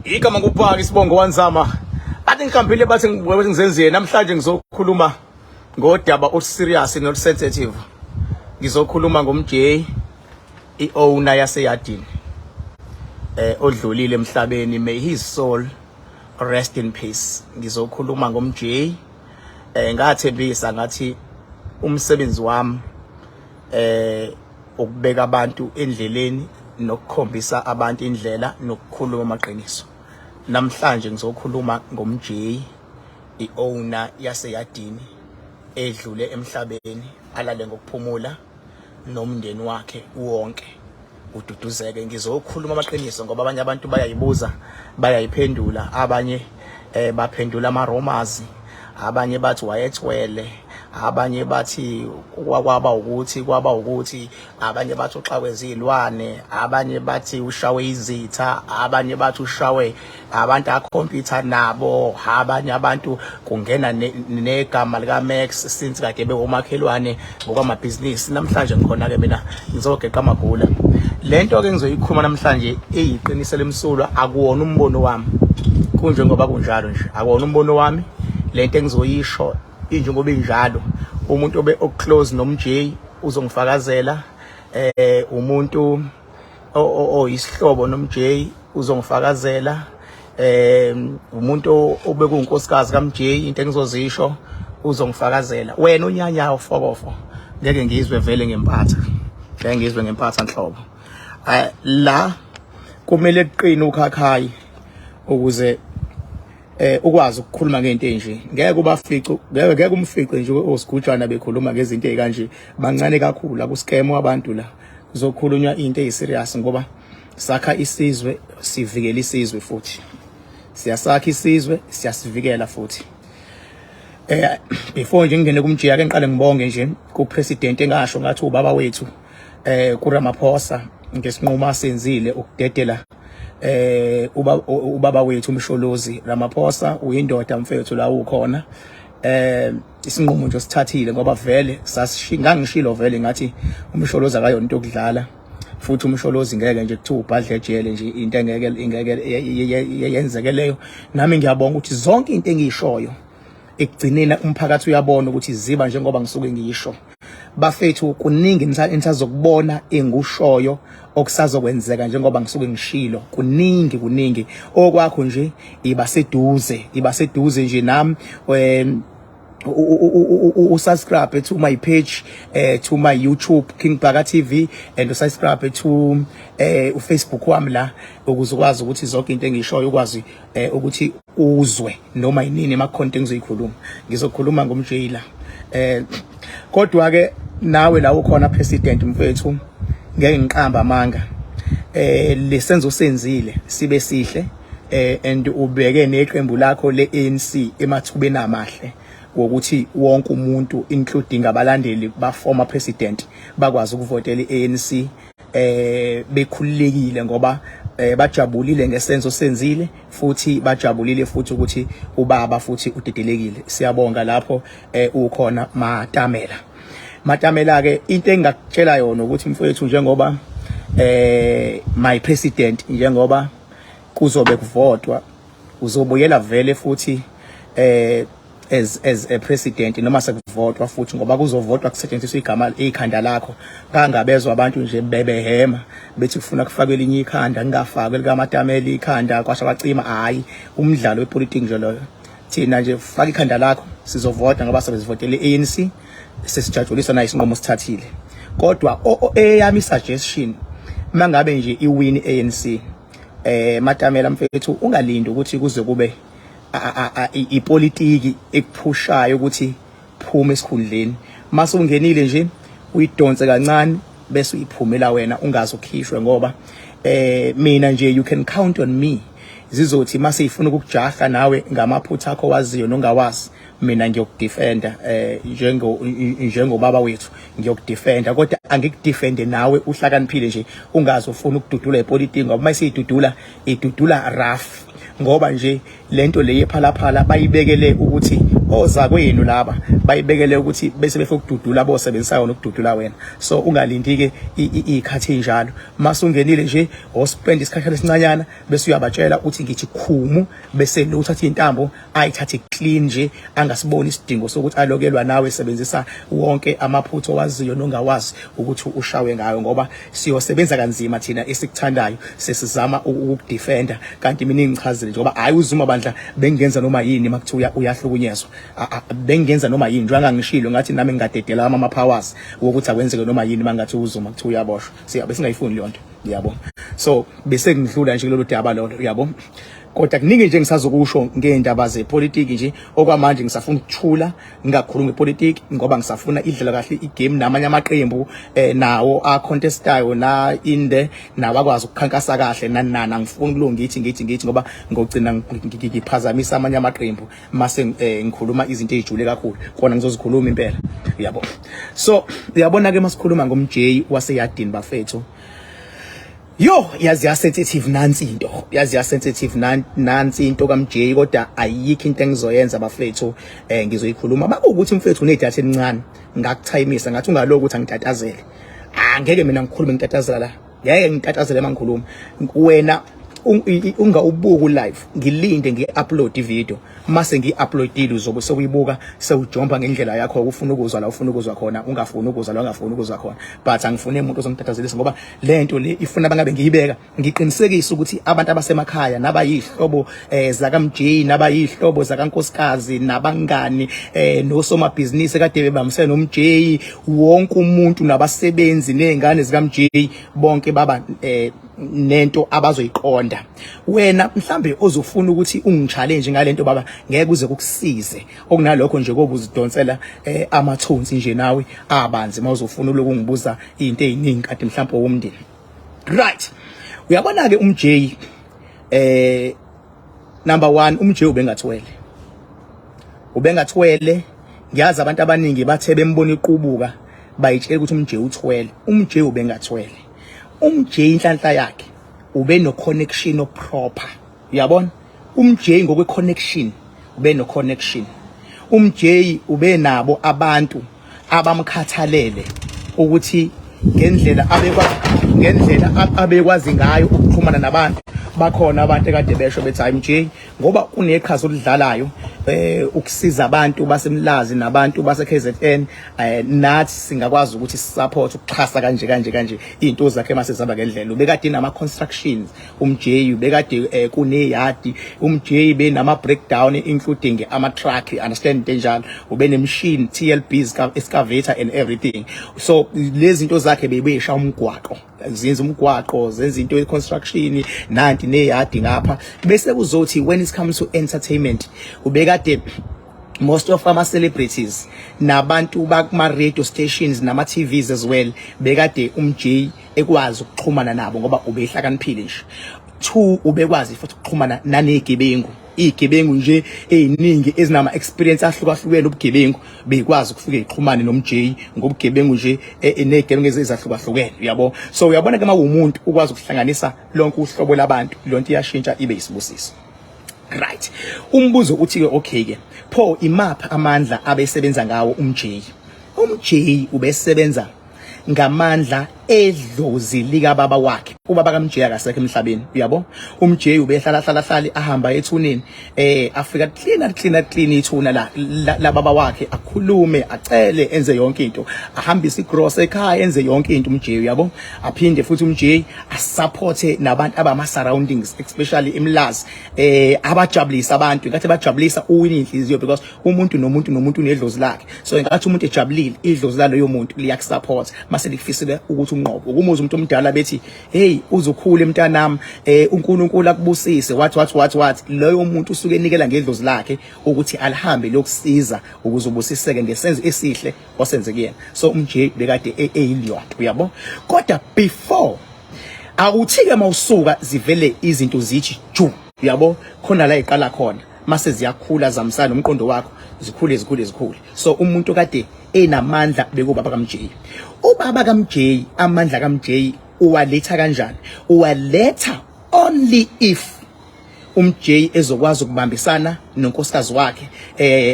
Igama ngubhaka isibongo wanzama. Athi ngihambile bathi ngizenzile namhlanje ngizokhuluma ngodaba olu-serious nolu-sensitive. Ngizokhuluma ngomjeyi i-owner Yase Yadini. Odlulile emhlabeni, may his soul rest in peace. Ngizokhuluma ngomjeyi. Ngathembisa ngathi umsebenzi wami ukubeka abantu endleleni nokukhombisa abantu indlela nokukhuluma amaqiniso. Namhlanje ngizokhuluma ngomjeyi i-owner Yase Yadini edlule emhlabeni, alale ngokuphumula nomndeni wakhe wonke ududuzeke. Ngizokhuluma amaqiniso ngoba abanye abantu bayayibuza bayayiphendula, abanye baphendula amaromazi, abanye bathi wayethwele, abanye bathi kwaba ukuthi, abanye bathi uxawe izilwane, abanye bathi ushawe izitha, abanye bathi ushawe abantu akhompyutha nabo, abanye abantu kungena negama lika Max since kade bewomakhelwane ngokwamabhizinisi. Namhlanje ngikhona ke mina ngizogeqa amagula. Lento ke ngizoyikhuluma namhlanje eyiqiniso lemsulwa, akuwona umbono wami, kunje ngoba kunjalo nje, akuwona umbono wami. Lento engizoyisho injengoba injalo, umuntu obe oclose nomjeyi uzongifakazela, umuntu oyisihlobo nomjeyi uzongifakazela, umuntu obe kunkosikazi kaMjeyi into engizozisho uzongifakazela. Wena unyanyawo fokofo ngeke ngizwe vele ngempatha, ngeke ngizwe ngempatha nhlobo. La kumele kuqine ukhakhayi ukuze ukwazi ukukhuluma ngento enje. Ngeke ubafice, ngeke umfice nje osigujana bekhuluma ngezinto ezikanje, bancane kakhulu akuskemo abantu la. Kuzokhulunywa into eziserious ngoba sakha isizwe, sivikela isizwe futhi. Siyasakha isizwe, siyasivikela futhi. Before nje ngene kumjeyi ake ngiqale ngibonge nje ku president engasho ngathi ubaba wethu kuRamaphosa ngesinqumo asenzile ukudedela ubaba wethu umsholozi Ramaphosa. Uyindoda mfethu la ukhona, isinqumo nje sithathile ngoba vele ngangishilo vele ngathi umsholozi akayona into yokudlala, futhi umsholozi ngeke nje kuthiwa ubhadle ejele nje into engeke yenzeke leyo. Nami ngiyabonga ukuthi zonke into engiyishoyo ekugcineni umphakathi uyabona ukuthi ziba njengoba ngisuke ngiyisho. Bafethu kuningi nisazokubona engushoyo okusazokwenzeka njengoba ngisuke ngishilo, kuningi okwakho nje iba seduze nje nami. Subscribe to my page, to my YouTube King Bhaka TV, and subscribe to Facebook wami la ukuze ukwazi ukuthi zonke into engishoyo ukwazi ukuthi uzwe noma inini ema content engizoyikhuluma. Ngizokhuluma ngomjeyi la. Kodwa ke nawe la ukhona president mfethu, ngeke ngiqamba amanga. Lesenzo senzile sibe sihle, and ubeke neqembu lakho le-ANC emathubeni amahle wokuthi wonke umuntu including abalandeli ba former president bakwazi ukuvotela i-ANC bekhululekile ngoba bajabulile ngesenzo senzile, futhi bajabulile futhi ukuthi ubaba futhi udedelekile. Siyabonga lapho ukhona Matamela ke into engakutshela yona ukuthi mfowethu njengoba my president, njengoba kuzobe kuvotwa uzobuyela vele futhi as a president noma sekuvotwa futhi ngoba kuzovotwa kusetshenziswa igama ikhanda lakho. Kangabezwa abantu nje bebehema bethi kufuna kufakwe elinye ikhanda, ngingafakwe likaMatamela ikhanda kwasha bacima. Hayi, umdlalo wepolitiki nje loyo. Thina nje faka ikhanda lakho, sizovota ngoba sebezivotele i-ANC, sesijajuliswa na isinqumo sithathile. Kodwa eyami suggestion, mangabe nje iwin i-ANC, Matamela mfethu ungalindi ukuthi kuze kube ipolitiki ekuphushayo ukuthi phuma esikhundleni. Mase ungenile nje uyidonse kancane bese uyiphumela wena ungazi ukhishwe ngoba mina nje you can count on me. Zizothi mase ifuna ukukujaha nawe ngamaphutha akho waziyo nongawazi, mina ngiyokudefenda njengobaba wethu, ngiyokudefenda. Kodwa angikudefende nawe uhlakaniphile nje ungazi ufuna ukududula ipolitiki ngoba mase idudula rough, ngoba nje lento le yephalaphala bayibekele ukuthi ozakwenu laba bayibekele ukuthi bese befuna ukududula bosebenzisayo nokududula wena. So ungalindi ke ikhathi enjalo, mase ungenile nje ospend isikhathi esincanyana bese uyabatshela uthi ngithi khumu, bese lo uthatha intambo ayithathe clean nje, angasiboni isidingo sokuthi alokelwa nawe sebenzisa wonke amaphutho owaziyo nongawazi ukuthi ushawe ngayo, ngoba siyosebenza kanzima thina esikuthandayo, sesizama ukudefenda. Kanti mina ngichazile nje ngoba hayi uzuma bandla bengenza noma yini makuthiwa uyahlukunyezwa, bengenza noma yini njengoba ngishilo ngathi nami ngingadedela ama powers ukuthi akwenzeke noma yini mangathi uzuma kuthiwa uyaboshwa. Siyabe singayifuni leyo nto, yabo. So bese ngidlula nje kulolu daba lolo, yabo. Kodwa kuningi nje ngisazokusho ngeindaba zepolitiki nje, okwamanje ngisafuna ukuthula ngingakhulumi ngepolitiki ngoba ngisafuna idlela kahle igame namanye amaqembu nawo a contestayo na inde nabakwazi ukukhankasa kahle nanana. Ngifuna kulo ngithi ngoba ngogcina ngiphazamisa amanye amaqembu mase ngikhuluma izinto ezijule kakhulu, kona ngizozikhuluma impela, yabo. So uyabona ke masikhuluma ngomjeyi wase Yadini bafethu, yo yazi ya sensitive nansi into, yazi ya sensitive nansi into kaMjeyi, kodwa ayikho into engizoyenza bafethu, ngizoyikhuluma bakuthi mfethu unedatha elincane ngakuthayimisa ngathi ungaloku ukuthi angitatazele. Angeke mina ngikhulume ngitatazela la, ngeke ngitatazele mangikhuluma. Wena ungawubuka live, ngilinde ngi-upload ivideo, mase ngi-uploadile uzobe sekuyibuka sewujomba ngendlela yakho ukufuna ukuzwa la ufuna ukuzwa khona, ungafuni ukuzwa la ungafuni ukuzwa khona. But angifune umuntu ozongitathazelisa ngoba lento le ifuna bangabe ngiyibeka ngiqinisekise ukuthi abantu abasemakhaya nabayihlobo zakaMjeyi nabayihlobo zakaNkosikazi nabangani nosomabhizinisi kade bebambisene noMjeyi, wonke umuntu nabasebenzi nezingane zikaMjeyi bonke baba nento abazoyiqonda. Wena mhlambe ozofuna ukuthi ungichallenge ngalento baba, ngeke uze kukusize okunalokho nje kokuzidonsela amathonsi nje nawe abanzi mawuzofuna lokungibuza izinto eziningi kade mhlambe womndeni. Right, uyabona ke uMjeyi number 1, uMjeyi ubengathwele. Ngiyazi abantu abaningi bathe bembona iqubuka bayitshela ukuthi uMjeyi uthwele. uMjeyi ubengathwele. uMjeyi inhlanhla yakhe ube no connection proper, uyabona. uMjeyi ngokwe connection ube no connection. uMjeyi ube nabo abantu abamkhathalele ukuthi ngendlela abekwazi ngayo ukuxhumana nabantu. Bakhona abantu ekade besho bethi hayi Mjeyi ngoba kuneqhaza olidlalayo ukusiza abantu basemlazi nabantu base KZN, nathi singakwazi ukuthi support ukuxhasa kanje into zakhe mase zaba ngendlela. Ubekade nama constructions uMjeyi, ubekade kuneyadi uMjeyi, benama breakdown including ama truck, understand enjalo, ube nemachine TLBs excavator and everything. So lezi zinto zakhe bebesha umgwaqo, zenza umgwaqo, zenza into ye construction nanti neyadi ngapha. Bese kuzothi when it comes to entertainment ubekade most of our celebrities nabantu bakuma radio stations nama TVs as well bekade uMjeyi ekwazi ukuxhumana nabo ngoba ubehlakaniphile nje. 2, ubekwazi futhi ukuxhumana nanegebengu, igebengu nje eziningi ezinama experience ahlukahlukene ubugebengu bekwazi ukufika ixhumane noMjeyi ngobugebengu nje negebengu ezahlukahlukene, uyabo. So uyabona ke mawumuntu ukwazi ukuhlanganisa lonke uhlobo labantu, lonto iyashintsha ibe isibusiso. Right, umbuzo uthi ke okay ke pho imapha amandla abesebenza ngawo uMjeyi. uMjeyi ubesebenza ngamandla edlozi lika baba wakhe. Ubaba kaMjeyi akasekho emhlabeni, uyabo. uMjeyi ubehlala ahamba ethuneni afika clean ithuna la baba wakhe, akhulume, acele, enze yonke into, ahambise igross ekhaya, enze yonke into uMjeyi, uyabo. Aphinde futhi uMjeyi asupporte nabantu abama surroundings especially imlazi, abajabulisa abantu, ngathi bajabulisa uwini inhliziyo because umuntu nomuntu unedlozi lakhe. So ngathi umuntu ejabulile idlozi lalo yomuntu liyakusupport mase likufisile ukuthi unqobo. Ukumuza umuntu omdala bethi hey uzokhula mntanami, uNkulunkulu akubusise what loyo muntu usuke enikela ngedlozi lakhe ukuthi alihambe lokusiza ukuze ubusiseke ngesenzo esihle osenze kuyena. So uMjeyi bekade eyiliyonto, uyabo. Kodwa before awuthike mawusuka zivele izinto zithi ju, uyabo, khona la iqala khona mase ziyakhula zamsana umqondo wakho zikhule. So umuntu kade enamandla bekubaba kaMjeyi. Ubaba kaMjeyi, amandla kaMjeyi uwaletha kanjani? Uwaletha only if Mjeyi ezokwazi ukubambisana nonkosikazi wakhe.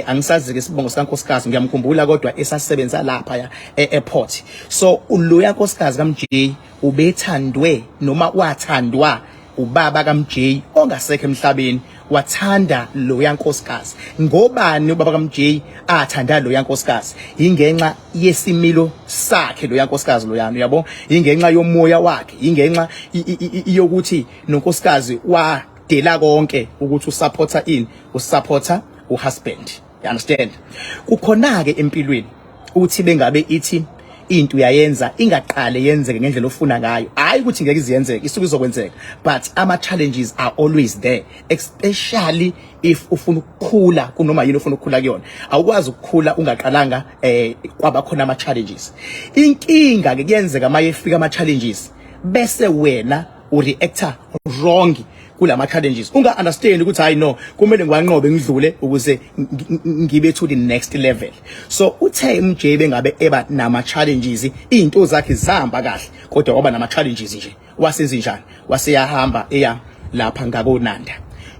Angisazi ke isibongo sikankosikazi, ngiyamkhumbula kodwa esasebenza lapha e-airport. So loya nkosikazi kaMjeyi ubethandwe noma wathandwa ubaba kaMjeyi ongasekho emhlabeni, wathanda loya nkosikazi. Ngobani ubaba kaMjeyi athanda loya nkosikazi? Ingenxa yesimilo sakhe loya nkosikazi loyana, uyabo? Ingenxa yomoya wakhe, ingenxa yokuthi nonkosikazi wadela konke ukuthi usupporta ini, usupporta uhusband. You understand? Kukhona ke empilweni uthi bengabe ithi into uyayenza ingaqale yenzeke ngendlela ofuna ngayo, hayi ukuthi ngeke iziyenzeke, isuke izokwenzeka, but ama challenges are always there, especially if ufuna ukukhula kunoma yini ufuna ukukhula kuyona. Awukwazi ukukhula ungaqalanga kwaba khona ama challenges. Inkinga ke kuyenzeka maye efika ama challenges bese wena ureacta wrong kulama challenges, unga understand ukuthi hayi no, kumele ngiwanqobe ngidlule ukuze ngibe to the next level. So uthe Mjeyi bengabe eba nama challenges, into zakhe zihamba kahle, kodwa waba nama challenges nje, wasezinjani, waseyahamba eya lapha ngakonanda.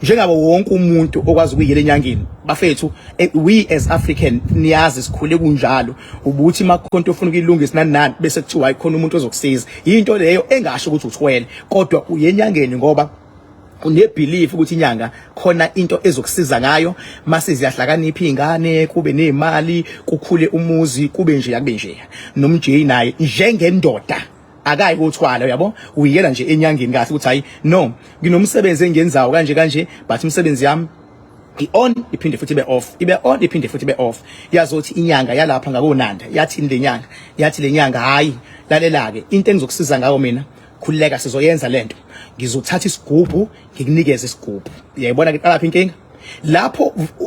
Njengabo wonke umuntu okwazi ukuyela enyangeni bafethu, we as African niyazi sikhule kunjalo, ubuthi makhonto ufuna ukuyilungisa nani nani bese kuthiwa ayikhona umuntu ozokusiza. Into leyo engasho ukuthi uthwele, kodwa uyenyangeni ngoba unebelief ukuthi inyanga khona into ezokusiza ngayo, mase ziyahlakanipha izingane, kube nemali, kukhule umuzi, kube nje yakube nje. NoMjeyi naye njengendoda akayi kuthwala, uyabo? Uyela nje enyangeni kahle ukuthi hayi no, nginomsebenzi engiyenzayo kanje kanje, but umsebenzi yami i-on iphinde futhi ibe off, ibe on iphinde futhi ibe off. Yazothi inyanga yalapha ngakonanda yathi lenyanga, yathi lenyanga hayi lalela ke into engizokusiza ngayo mina, khuleka sizoyenza lento, ngizothatha isigubhu ngikunikeze isigubhu. Uyayibona ke lapha inkinga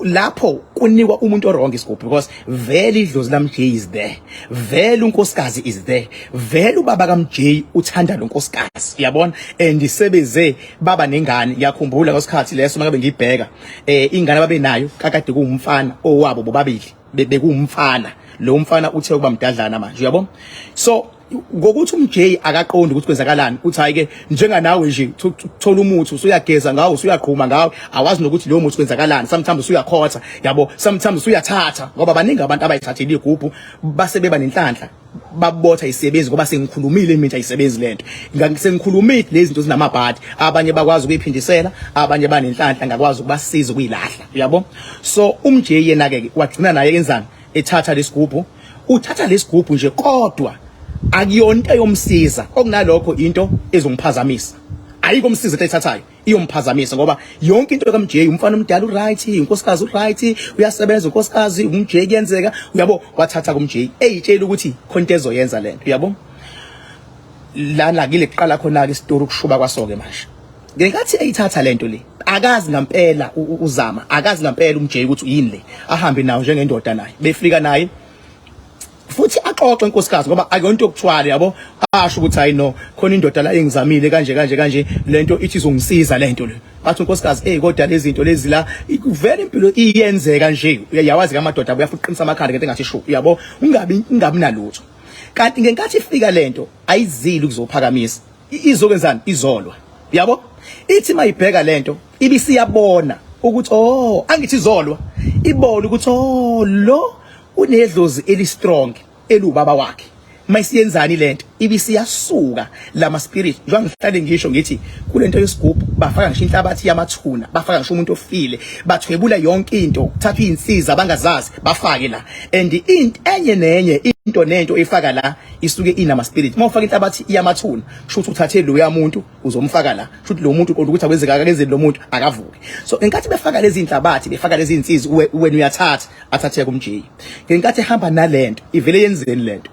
lapho kunikwa umuntu wrong isigubhu, because vele idlozi laMjeyi is there, vele unkosikazi is there, vele ubaba kaMjeyi uthanda lo nkosikazi, uyabona? And isebeze baba nengane. Ngiyakhumbula ngesikhathi leso makabe ngibheka ingane babe nayo kakade kuumfana owabo bobabili bekuumfana, lo mfana uthe ukuba mdadlana manje, uyabona? So ngokuthi uMjeyi akaqondi ukuthi kwenzakalani, uthi hayi ke njenga nawe nje thola umuthi usuyageza ngawo, usuyaqhuma ngawo, awazi nokuthi lo muthi kwenzakalani. Sometimes usuyakhotha, yabo, sometimes usuyathatha, ngoba baningi abantu abayithathela igubhu base beba nenhlanhla, babotha isebenzi ngoba sengikhulumile mina isebenzi lento, ngisengikhulumile lezi zinto zinamabhadi, abanye bakwazi ukuyiphindisela, abanye banenhlanhla ngakwazi ukubasiza ukuyilahla, uyabo? So uMjeyi yena ke wagcina naye enzani, ethatha lesigubhu, uthatha lesigubhu nje, kodwa akuyona into yomsiza, okunalokho into ezomphazamisa, ayikho umsiza ethathayo, iyomphazamisa ngoba yonke into kaMjeyi, umfana omdala uright, unkosikazi uright, uyasebenza unkosikazi, uMjeyi kuyenzeka, uyabo? Wathatha kuMjeyi eyitshela ukuthi khonto ezoyenza lento, uyabo? Lana kile kuqala khona ke isitori ukushuba kwasoke manje. Ngenkathi eyithatha lento le, akazi ngempela uzama, akazi ngempela uMjeyi ukuthi uyini le, ahambe nawo njengendoda naye, befika naye futhi axoxe inkosikazi ngoba akuyonto yokuthwala, yabo? Asho ukuthi hayi no, khona indoda la engizamile kanje kanje kanje, lento ithi izongisiza lento le. Bathi unkosikazi kodwa lezi zinto lezi la vele impilo iyenzeka nje, uyawazi kamadoda uyafuqinisa amakhanda ngento engathi shu, yabo? Ungabi nalutho. Kanti ngenkathi ifika lento ayizili ukuzophakamisa, izokwenzani? Izolwa, yabo? Ithi mayibheka lento ibisiyabona ukuthi oh, angithi izolwa, ibona ukuthi oh lo unedlozi eli strong elubaba wakhe. Mayisiyenzani lento ibisiyasuka lama spirit, njengoba ngihlale ngisho ngithi kulento yesigubhu bafaka ngisho inhlabathi yamathuna, bafaka ngisho umuntu ofile, bathwebula yonke into, kuthatha izinsiza abangazazi bafake la, and into enye nenye into nento efaka la isuke inama spirit. Mawufaka inhlabathi yamathuna sho ukuthi uthathe lo yamuntu uzomfaka la, sho ukuthi lo muntu uqonda ukuthi akwenzeka akenze lo muntu akavuke. So ngenkathi befaka lezi inhlabathi, befaka lezi insizi, wena uyathatha, athathe kuMjeyi. Ngenkathi ehamba nalento ivele yenzeni lento,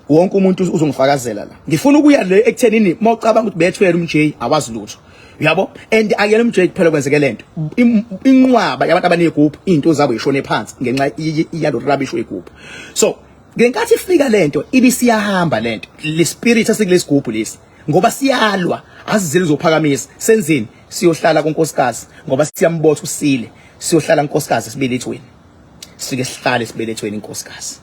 wonke umuntu uzongifakazela la. Ngifuna ukuya le ekuthenini mawucabanga ukuthi bethwele uMjeyi awazi lutho, uyabo? And akuyena uMjeyi kuphela kwenzeke lento, inqwaba yabantu abanegubhu into zabo ishone phansi ngenxa yalo rubbish wegubhu. So ngenkathi ifika lento ibisiyahamba lento, le spirit asekulesigubhu lesi, ngoba siyalwa azizile uzophakamisa, senzeni? Siyohlala kunkosikazi ngoba siyambotha usile, siyohlala kunkosikazi sibelethweni, sike sihlale sibelethweni inkosikazi.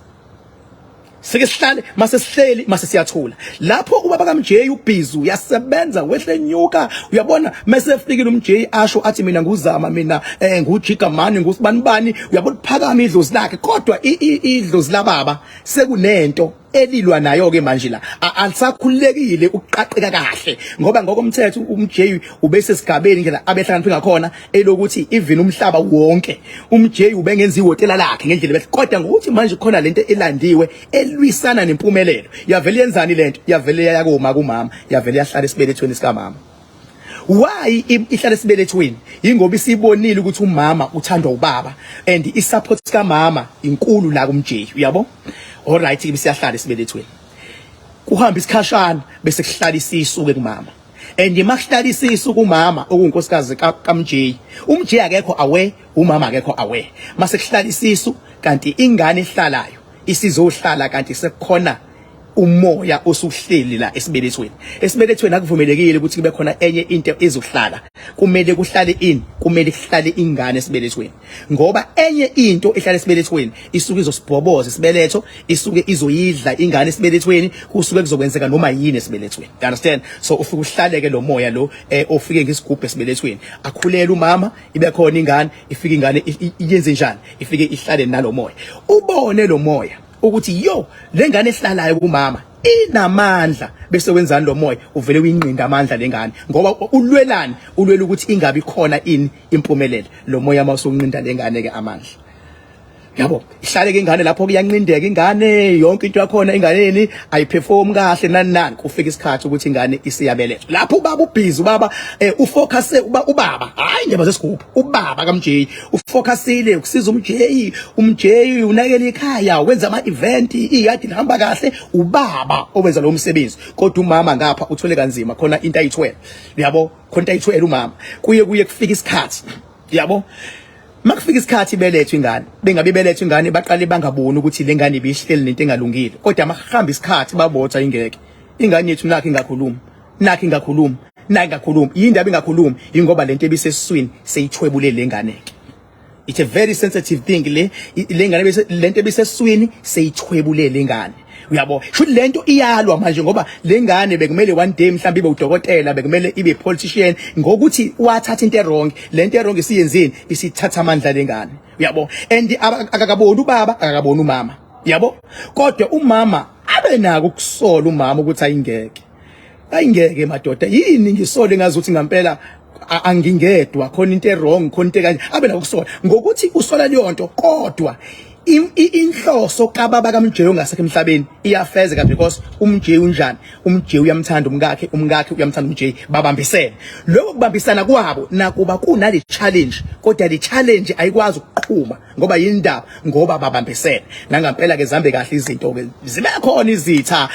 sike sihlale mase sihleli mase siyathula lapho ubaba kaMjeyi ubhizu uyasebenza wehle nyuka uyabona mase efikile uMjeyi asho athi mina nguzama mina ngujigamani ngusibani uyabona phakama idlozi lakhe kodwa idlozi lababa sekunento elilwa nayo ke manje la alisakhulekile ukuqaqeka kahle ngoba ngokomthetho uMjeyi ubese sigabeni ngendlela abehlakaniphile ngakhona elokuthi even umhlaba wonke uMjeyi ubengenza ihotela lakhe ngendlela kodwa ngokuthi manje khona lento elandiwe elwisana nempumelelo yavele yenzani lento yavele yakoma kumama yavele yahlala esibelethweni sika mama. Why ihlala esibelethweni ingoba isibonile ukuthi umama uthandwa ubaba and isupport ka mama inkulu la kuMjeyi uyabo. All right ke bisiyahlala esibelethweni kuhamba isikhashana bese kuhlala isisu ke kumama and makuhlala isisu kumama okunkosikazi kaMjeyi uMjeyi akekho aware umama akekho aware mase kuhlala isisu kanti ingane ehlalayo isizohlala kanti sekukhona umoya osuhleli la esibelethweni akuvumelekile ukuthi kube khona enye into ezohlala kumele kuhlale kumele kuhlale ingane esibelethweni ngoba enye into ehlala esibelethweni isuke izosibhoboza isibeletho isuke izoyidla ingane esibelethweni kusuke kuzokwenzeka noma yini esibelethweni you understand so ufike uhlaleke lo moya lo ofike ngesigubhu esibelethweni akhulela umama ibe khona ingane ifike ingane iyenze njani ifike ihlale nalo moya ubone lo moya ukuthi yo lengane ehlalayo kumama inamandla bese wenzani lo moya uvele uyinqinda amandla lengane ngoba ulwelana ulwela ukuthi ingabi khona impumelelo lo moya mawusonqinda lengane ke amandla yabo ihlale ke ingane lapho kuyanqindeka ingane yonke into yakhona inganeni ayiperform kahle nani kufika isikhathi ukuthi ingane isiyabelethwa lapho ubaba ubhizi ubaba ufocus ubaba hayi ndaba zesigubhu ubaba kaMjeyi ufocusile ukusiza uMjeyi unakela ikhaya wenza ama event iyadi ihamba kahle ubaba owenza lo msebenzi kodwa umama ngapha uthole kanzima khona into ayithwele yabo khona into ayithwele umama kuye kufika isikhathi yabo makufika isikhathi belethwe ingane bengabe belethwe ingane baqale bangaboni ukuthi lengane ibihleli nento engalungile kodwa makuhamba isikhathi babotha ingeke ingane yethu nakho ingakhuluma yindaba ingakhuluma ingoba lento ebisesiswini seyithwebule lengane it's a very sensitive thing lengane lento ebisesiswini seyithwebule lengane uyabo sho lento iyalwa manje ngoba lengane bekumele one day mhlawumbe ibe udokotela bekumele ibe politician ngokuthi wathatha into wrong lento wrong isiyenzeni isithatha amandla lengane uyabo and akakaboni ubaba akakaboni umama yabo kodwa umama abe nako ukusola umama ukuthi ayingeke madoda yini ngisole ngazi ukuthi ngempela angingedwa khona into wrong khona into kanje abe nako ukusola ngokuthi usola leyo nto kodwa inhloso kababa kaMjeyi ongasekho emhlabeni iyafezeka because uMjeyi unjani uMjeyi uyamthanda umkakhe uyamthanda uMjeyi babambisene lokho kubambisana kwabo nakuba kunale challenge kodwa le challenge ayikwazi ukuqhuma ngoba yindaba ngoba babambisene nangempela ke zambe kahle izinto ke zibe khona izitha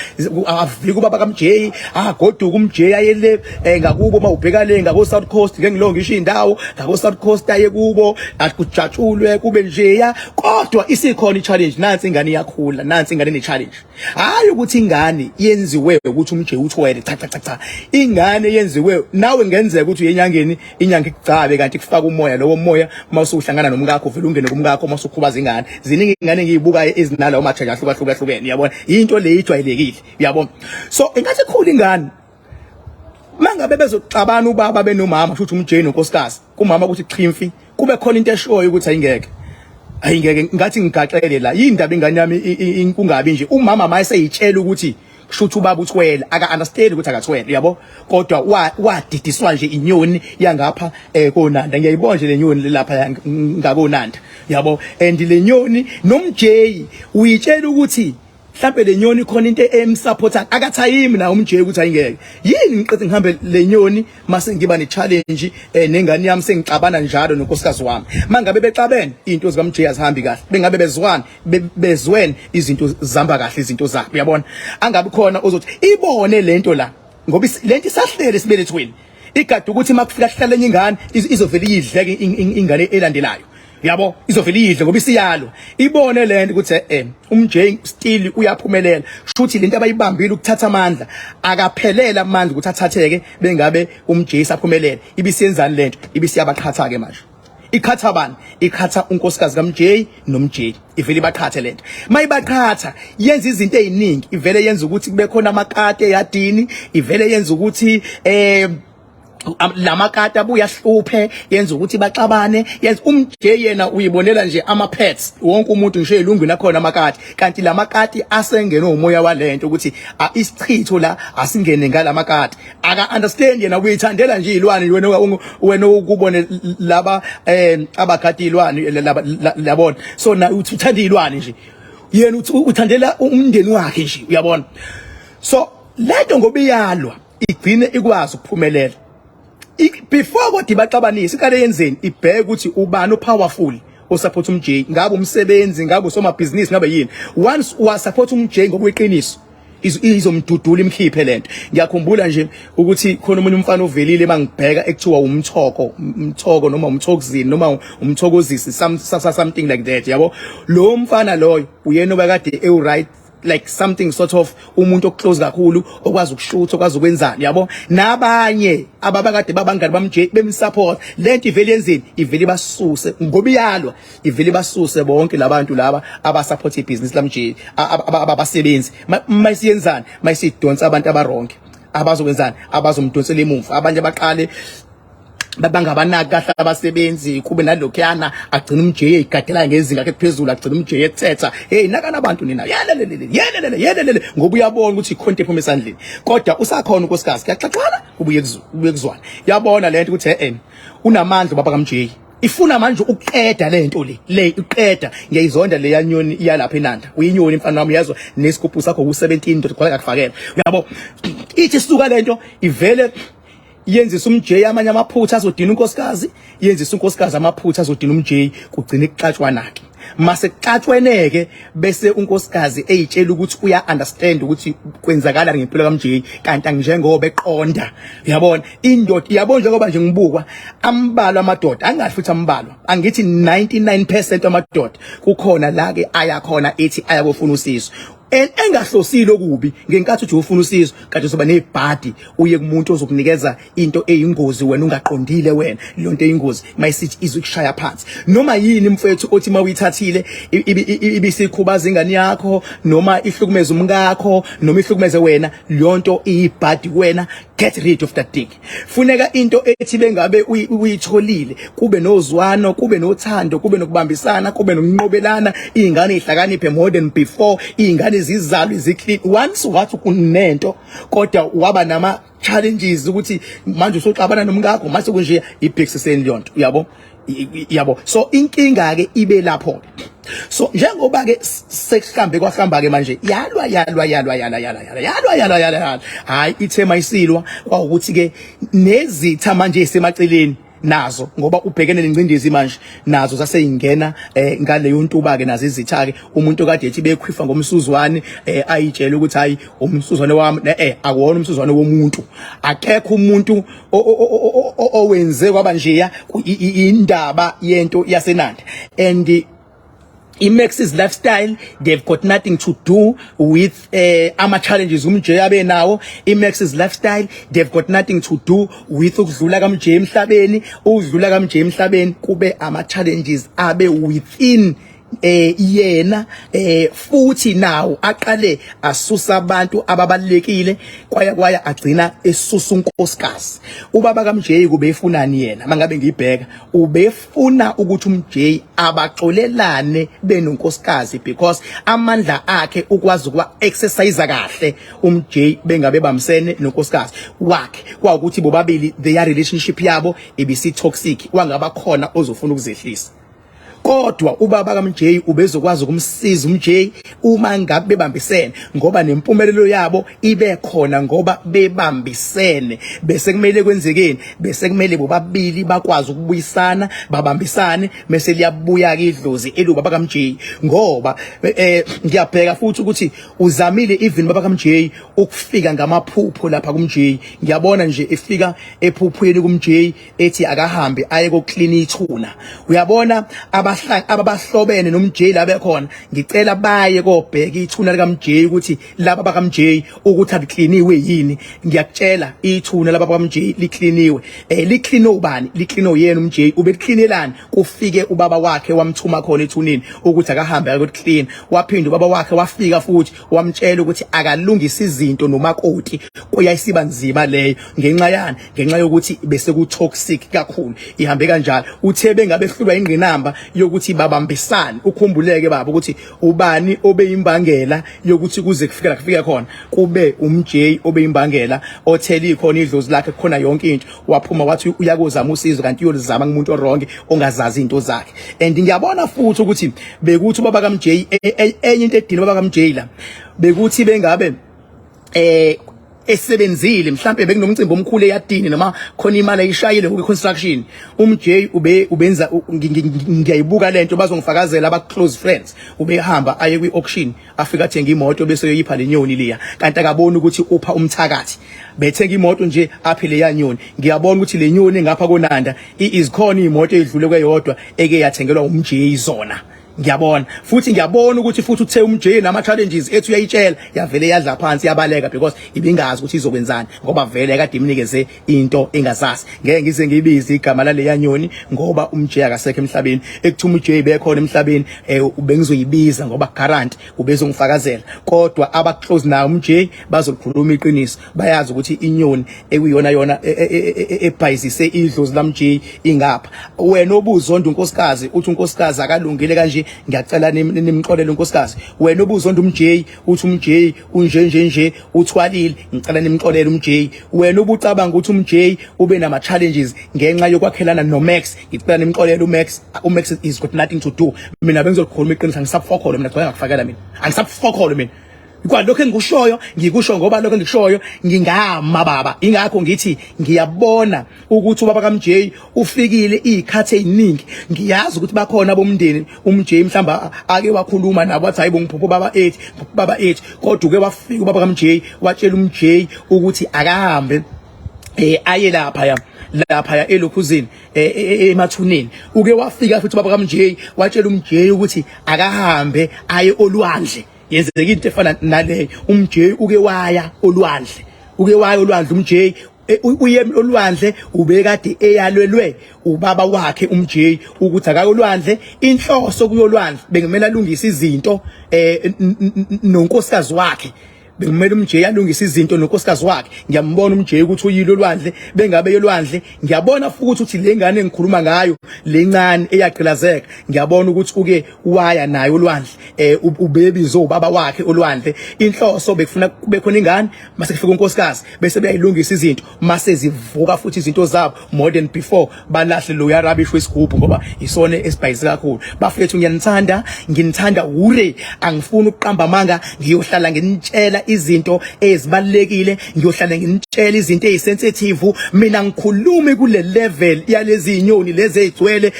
avika ubaba kaMjeyi goduka uMjeyi ayele ngakubo mawubheka le ngako South Coast ngengilonga isho indawo ngako South Coast aye kubo akujatshulwe kube njeya kodwa isikhona ichallenge nansi ingane iyakhula nansi ingane ne challenge hayi ukuthi ingane yenziwe ukuthi uMjeyi uthwele cha ingane yenziwe nawe ngenzeka ukuthi uyenyangeni inyanga ikugcabe kanti kufaka umoya lowo moya mawusuhlangana nomkakho vele ungene kumkakho mawusukhubaza ingane ziningi ingane engiyibukayo ezinala amachaja ahlukahlukene yabona into le ijwayelekile yabona so engathi khulu ingane mangabe bezoxabana ubaba benomama futhi uMjeyi nonkosikazi kumama ukuthi chimfi kube khona into eshoyo ukuthi ayingeke ngathi ngigaxele la yindaba ingane yami kungabi nje umama mayeseyitshela ukuthi kushuthi ubaba uthwele aka understand ukuthi akathwele yabo kodwa wadidiswa nje inyoni yangapha konanda ngiyayibona nje le nyoni lapha ngakonanda yabo and le nyoni noMjeyi uyitshela ukuthi mhlambe le nyoni khona into emsupporta akathayimi na uMjeyi ukuthi ayingeke yini ngiqethe ngihambe le nyoni mase ngiba ne challenge nengane yami sengixabana njalo nonkosikazi wami mangabe bexabene into zikaMjeyi azihambi kahle bengabe bezwana izinto zihamba kahle izinto zakhe uyabona angabe khona ozothi ibone lento la ngoba lento isahlele esibelethweni igada ukuthi makufika kuhlala enye ingane izovela iyidleke ingane elandelayo yabo izovela iyidle ngoba isiyalo ibone lento ukuthi uMjeyi still uyaphumelela shuthi lento abayibambile ukuthatha amandla akaphelela amandla ukuthi athatheke bengabe uMjeyi saphumelela ibisiyenzani lento ibisiyabaqhatha ke manje ikhatha bani ikhatha unkosikazi kaMjeyi noMjeyi ivele baqhathe lento mayibaqhatha yenza izinto eziningi ivele yenza ukuthi kube khona amakati eyadini ivele yenza ukuthi lamakati abuya hluphe yenza ukuthi baxabane yenza uMjeyi yena uyibonela nje ama pets wonke umuntu ngisho elungwini akhona amakati kanti lamakati asengene umoya walento ukuthi isichitho la asingene ngalamakati aka understand yena uyithandela nje izilwane wena ukubone laba abakati izilwane labona so na uthanda izilwane nje yena uthandela umndeni wakhe nje uyabona so lento ngoba iyalwa igcine ikwazi ukuphumelela before kodwa baxabanisa ikale yenzeni ibheke ukuthi ubani powerful osupport uMjeyi ngabe umsebenzi ngabe usomabhizinisi ngabe yini once wa support uMjeyi ngokuyiqiniso izomdudula imkhiphe lento ngiyakhumbula nje ukuthi khona umunye umfana ovelile mangibheka ekuthiwa umthoko noma umthokuzini noma umthokozisi something like that yabo lo mfana loyo uyena obakade right like something sort of umuntu oclose kakhulu okwazi ukushutha okwazi ukwenzani yabo nabanye ababakade babangani baMjeyi bemsupport lento ivele yenzeni ivele basuse ngoba iyalwa ivele basuse bonke labantu laba abasupport ibusiness laMjeyi abasebenzi mayisiyenzani mayisidonsa abantu abaronke abazokwenzani abazomdonsela emuva abanye baqale babangabanaki kahle abasebenzi kube nalokhuyana agcina uMjeyi eyigadela ngezinga eliphezulu agcina uMjeyi ethetha hey nakana abantu nina yelelele ngoba uyabona ukuthi ikhonto ephuma esandleni kodwa usakhona unkosikazi kuyaxaxana kubuye kuzwana yabona lento ukuthi unamandla baba kaMjeyi ifuna manje ukuqeda lento le uqeda ngiyayizonda le yanyoni iyalapha eNanda uyinyoni mfana wami yazwa nesigubhu sakho ku17 nto khona akufakela uyabo ithi suka lento ivele yenzisa uMjeyi amanye amaphutha azodina unkosikazi yenzisa unkosikazi amaphutha azodina uMjeyi kugcina ikuxatshwa nakhe mase kuxatshweneke bese unkosikazi eyitshela ukuthi uya understand ukuthi kwenzakala ngempilo kaMjeyi kanti njengoba eqonda uyabona indoda yabona njengoba nje ngibukwa ambalwa amadoda angahle futhi ambalwa angithi 99% amadoda kukhona la ke aya khona ethi ayakufuna usizo engahlosile okubi ngenkathi uthi ufuna usizo kanti uzoba nebhadi uye kumuntu ozokunikeza into eyingozi wena ungaqondile wena lonto eyingozi mayisithi izukushaya phansi noma yini mfethu othi mawuyithathile ibisikhubaza ingane yakho noma ihlukumeza umkakho noma ihlukumeze wena lonto iyibhadi wena get rid of that thing funeka into ethi bengabe uyitholile kube nozwano kube nothando kube nokubambisana kube nokunqobelana izingane ezihlakaniphe more than before izingane izizalo iziclean once wathi kunento kodwa waba nama challenges ukuthi manje usoxabana nomkakho mase kunje ibhekiseni lonto yabo so inkinga ke ibe lapho so njengoba ke sekuhlambe kwahamba ke manje yalwa hayi ithema isilwa kwaukuthi ke nezitha manje esemaceleni nazo ngoba ubhekene nencindezi manje nazo zaseyingena ngaleyo ntuba ke nazo izitha ke umuntu kade ethi bekhwifa ngomsuzwane ayitshela ukuthi hayi umsuzwane wami akuwona umsuzwane womuntu akekho umuntu owenze kwaba njeya indaba yento yaseNanda and Max's lifestyle, they've got nothing to do with ama challenges uMjeyi abe nawo. Max's lifestyle, they've got nothing to do with ukudlula kaMjeyi emhlabeni. Ukudlula kaMjeyi emhlabeni kube ama challenges abe within yena futhi nawo aqale asusa abantu ababalekile kwaya agcina esusa unkosikazi ubaba kaMjeyi kube efunani yena mangabe ngiyibheka ubefuna ukuthi uMjeyi abaxolelane benonkosikazi because amandla akhe ukwazi ukwa exercise kahle uMjeyi bengabe bamsene nonkosikazi wakhe kwaukuthi bobabili their relationship yabo ibisi toxic wangaba khona ozofuna ukuzehlisa kodwa ubaba kaMjeyi ubezokwazi ukumsiza uMjeyi uma ngabe bebambisene ngoba nempumelelo yabo ibe khona ngoba bebambisene bese kumele kwenzekeni bese kumele bobabili bakwazi ukubuyisana babambisane bese liyabuya ke idlozi elubaba kaMjeyi ngoba ngiyabheka futhi ukuthi uzamile even baba kaMjeyi ukufika ngamaphupho lapha kuMjeyi ngiyabona nje efika ephuphweni kuMjeyi ethi akahambe aye ko clean ithuna uyabona abahlobene nomjeyi la bekhona ngicela baye kobheka ithuna lika Mjeyi ukuthi laba baka Mjeyi ukuthi alikliniwe yini ngiyakutshela ithuna laba baka Mjeyi likliniwe liklino ubani liklino yena uMjeyi ubeklinelani kufike ubaba wakhe wamthuma khona ethunini ukuthi akahambe ayoclean waphinda ubaba wakhe wafika futhi wamtshela ukuthi akalungisa izinto nomakoti kuyayisiba nzima leyo ngenxa yokuthi bese ku toxic kakhulu ihambe kanjalo uthe bengabe ehlulwa ingqinamba yokuthi babambisane ukhumbuleke baba ukuthi ubani obeyimbangela yokuthi kuze kufika khona kube uMjeyi obeyimbangela othela ikhona idlozi lakhe khona yonke into waphuma wathi uyakuzama usizo kanti uyolizama ngumuntu oronke ongazazi into zakhe and ngiyabona futhi ukuthi bekuthi ubaba kaMjeyi enye into edina ubaba kaMjeyi la bekuthi bengabe esebenzile mhlambe bekunomcimbi omkhulu eYadini noma khona imali ayishayile ku construction uMjeyi ubenza ngiyayibuka lento bazongifakazela aba close friends ubehamba aye kwi auction afika athenga imoto bese yoyipha lenyoni liya kanti akabona ukuthi upha umthakathi bethenga imoto nje aphile yanyoni ngiyabona ukuthi lenyoni ngapha konanda izikhona imoto edlule kweyodwa eke yathengelwa uMjeyi zona ngiyabona futhi ngiyabona ukuthi futhi uthe uMjeyi nama challenges ethu uyayitshela yavele yadla phansi yabaleka because ibingazi ukuthi izokwenzani ngoba vele kade imnikeze into engazazi ngeke ngize ngibize igama lale yanyoni ngoba uMjeyi akasekho emhlabeni ekuthuma uMjeyi bekhona emhlabeni ubengizoyibiza ngoba guarantee ubezongifakazela kodwa aba close nayo uMjeyi bazolikhuluma iqiniso bayazi ukuthi inyoni ekuyona yona ebhayizise idlozi laMjeyi ingapha wena obuzonda unkosikazi uthi unkosikazi akalungile kanje ngiyacela nimxolele unkosikazi wena obuzonda uMjeyi uthi uMjeyi unje uthwalile ngicela nimxolele uMjeyi wena ubucabanga ukuthi uMjeyi ube nama challenges ngenxa yokwakhelana noMax ngicela nimxolele uMax is got nothing to do mina bengizokhuluma iqiniso ngisafokholo mina ngicela ngakufakela mina angisafokholo mina Lokho engikushoyo ngikusho ngoba lokho engikushoyo ngingama baba ingakho ngithi ngiyabona ukuthi ubaba kaMjeyi ufikile izikhathi eziningi ngiyazi ukuthi bakhona bomndeni uMjeyi mhlamba ake wakhuluma nabo wathi hayibo ngiphupha baba 8 kodwa uke wafika ubaba kaMjeyi watshela uMjeyi ukuthi akahambe aye lapha elokhuzini emathuneni uke wafika futhi ubaba kaMjeyi watshela uMjeyi ukuthi akahambe aye olwandle yenzeka into efana naleyo uMjeyi uke waya olwandle uMjeyi uye olwandle ubekade eyalwelwe ubaba wakhe uMjeyi ukuthi akake olwandle inhloso kuyolwandle bengimela alungisa izinto nonkosikazi wakhe bengimela uMjeyi alungisa izinto nonkosikazi wakhe ngiyambona uMjeyi ukuthi uyilo olwandle bengabe yolwandle ngiyabona futhi ukuthi le ngane engikhuluma ngayo lencane eyaqilazeka ngiyabona ukuthi uke waya nayo olwandle ubebizo ubaba wakhe olwandle inhloso bekufuna kube khona ingane mase kufika unkosikazi bese beyayilungisa izinto mase zivuka futhi izinto zabo more than before balahle lo yarabisho isigubhu ngoba isone esibhayise kakhulu bafethu nginithanda ure angifuni ukuqamba amanga ngiyohlala nginitshela izinto ezibalekile ngiyohlala nginitshela izinto ezisensitive mina ngikhuluma kule level yalezi inyoni lezi ezigcwele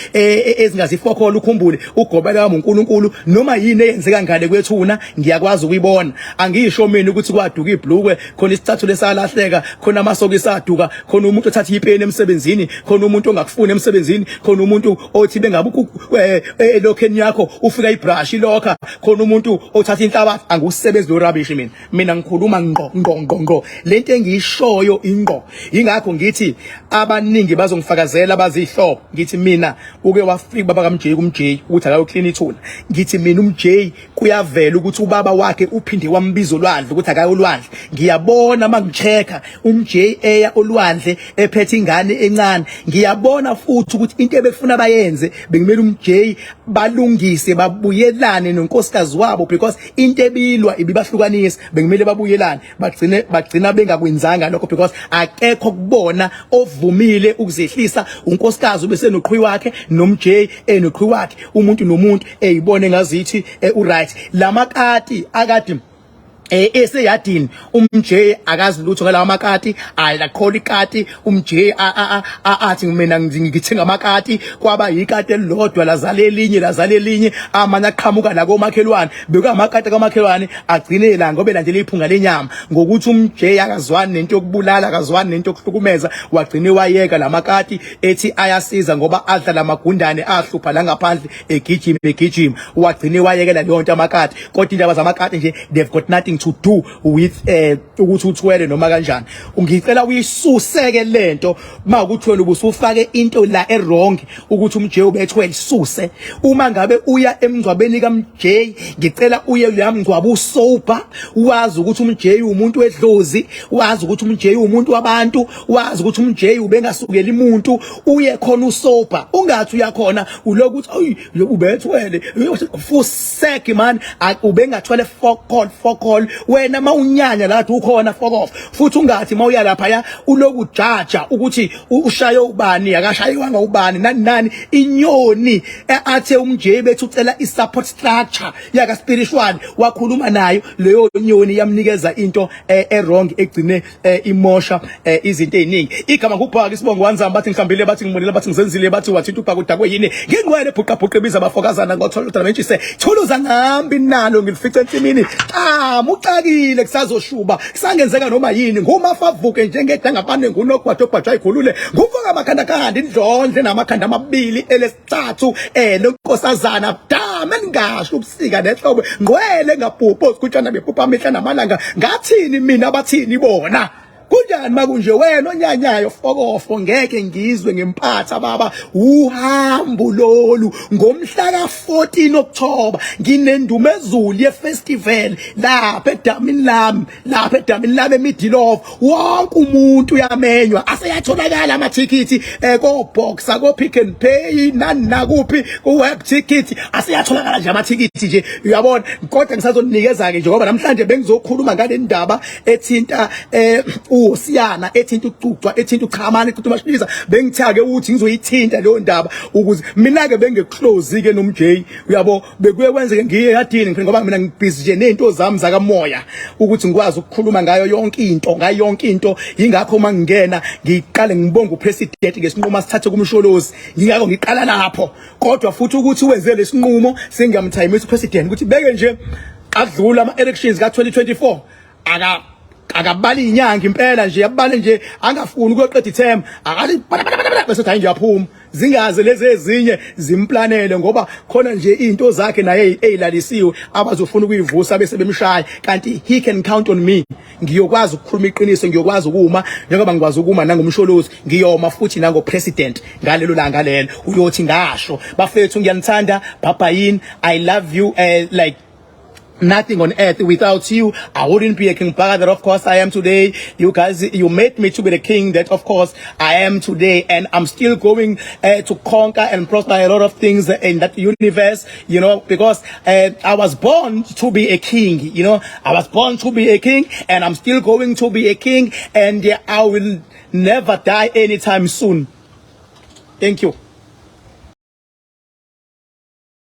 ezingazifokhola ukhumbule ugobela wami uNkulunkulu noma yini eyenzeka ngale kwethuna ngiyakwazi ukuyibona angisho mina ukuthi kwaduka ibhlukwe khona isithathu lesalahleka khona amasoko isaduka khona umuntu othatha ipeni emsebenzini khona umuntu ongakufuni emsebenzini khona umuntu othi bengabe elokheni yakho ufika ibrush lokha khona umuntu othatha inhlabathi angusebenzi lo rubbish mina ngikhuluma ngqo lento engiyishoyo ingqo ingakho ngithi abaningi bazongifakazela abazihlobo ngithi mina uke wafika baba kaMjeyi kuMjeyi ukuthi akayoclean ithuna ngithi mina uMjeyi kuyavela ukuthi ubaba wakhe uphinde wambiza olwandle ukuthi akaye olwandle ngiyabona mangicheka uMjeyi eya olwandle ephethe ingane encane ngiyabona futhi ukuthi into ebefuna bayenze bengimela uMjeyi balungise babuyelane nonkosikazi wabo because into ebilwa ibibahlukanisa bengimele babuyelane bagcina bengakwenzanga lokho because akekho kubona ovumile ukuzehlisa unkosikazi bese noqhwi wakhe noMjeyi enoqhwi wakhe umuntu nomuntu eyibone ngazithi uright lamakati akade eseyadini Mjeyi akazi lutho ngalawa makati ayaqhola ikati Mjeyi athi mina ngithenga amakati kwaba yikati elilodwa lazale elinye amanye aqhamuka la komakhelwane bekamakati kamakhelwane agcine la ngobe landela iphunga lenyama ngokuthi Mjeyi akazwani nento yokubulala akazwani nento yokuhlukumeza wagcine wayeka lamakati ethi ayasiza ngoba adla lamagundane ahlupha la ngaphandle egijima wagcine wayekela leyo nto amakati kodwa indaba zamakati nje they've got nothing to do with ukuthi uthwele noma kanjani ngicela uyisuseke lento makuthi wena ubusufake into la wrong ukuthi Mjeyi ubethwele suse uma ngabe uya emngcwabeni kaMjeyi ngicela uye la mngcwabo usober wazi ukuthi Mjeyi umuntu wedlozi wazi ukuthi Mjeyi umuntu wabantu wazi ukuthi Mjeyi ubengasukeli umuntu uye khona usober ungathi uyakhona ulokuthi ayi ubethwele fuseke man ubengathwele fuck all wena mawunyanya lathi ukhona fuck off futhi ungathi mawuya lapha ya uloku jaja ukuthi ushaye ubani akashayewanga ubani nani inyoni athe Mjeyi bethu ucela isupport structure yaka spiritual wakhuluma nayo leyo nyoni yamnikeza into wrong egcine imosha izinto eziningi igama ngubhaka isibongo wanzama bathi ngihambile bathi ngimonile bathi ngizenzile bathi wathi ubhaka udakwe yini ngingwele bhuqa biza abafokazana ngothola mentshise thuluza ngambi nalo ngilifice entsimini muxakile kusazoshuba kusangenzeka noma yini ngumafavuke njengedanga bane ngunogwadogwadwa ikhulule nguvuka amakhanda kandi indlondle namakhanda amabili elesithathu lenkosazana dama ningasho ubusika nehlobo ngwele ngabhubho sikutshana bephupa amehla namalanga ngathini mina abathini bona kunjani makunje wena onyanyayo fokofo ngeke ngizwe ngempatha baba uhambo lolu ngomhla ka14 October nginendume ezulu yefestival lapha edamini lami emiddle wonke umuntu uyamenywa aseyatholakala amathikithi ko Boxer ko Pick and Pay nani nakuphi ku web ticket aseyatholakala nje amathikithi nje uyabona kodwa ngisazonikeza ke nje ngoba namhlanje bengizokhuluma ngale ndaba ethinta usiyana ethinta ucucwa ethinta uchamana ethinta umashisa bengithake ukuthi ngizoyithinta leyo ndaba ukuze mina ke bengeclose ke noMjeyi uyabo bekuye kwenzeke ngiye yadini ngoba mina ngibhizi nje nezinto zami zakamoya ukuthi ngikwazi ukukhuluma ngayo yonke into ingakho mangingena ngiqale ngibonga upresident ngesinqumo sithathe kumsholozi ngiyako ngiqala lapho kodwa futhi ukuthi wenze lesinqumo sengiyamthayimisa upresident ukuthi beke nje adlula ama elections ka2024 akabali inyanga impela nje yabale nje angafuni ukuyoqeda ithema akali bese hayi nje aphuma zingaze lezi ezinye zimplanele ngoba khona nje into zakhe naye ezilalisiwe abazofuna ukuyivusa bese bemshaya kanti he can count on me ngiyokwazi ukukhuluma iqiniso ngiyokwazi ukuma njengoba ngikwazi ukuma nangomsholozi ngiyoma futhi nango president ngalelo langa lelo uyothi ngasho bafethu ngiyanithanda baba yini I love you like nothing on earth without you. I wouldn't be a king Bhaka that of course I am today. You guys, you made me to be the king that of course I am today, and I'm still going to conquer and prosper a lot of things in that universe, you know, because I was born to be a king, you know, I was born to be a king, and I'm still going to be a king, and I will never die anytime soon. Thank you.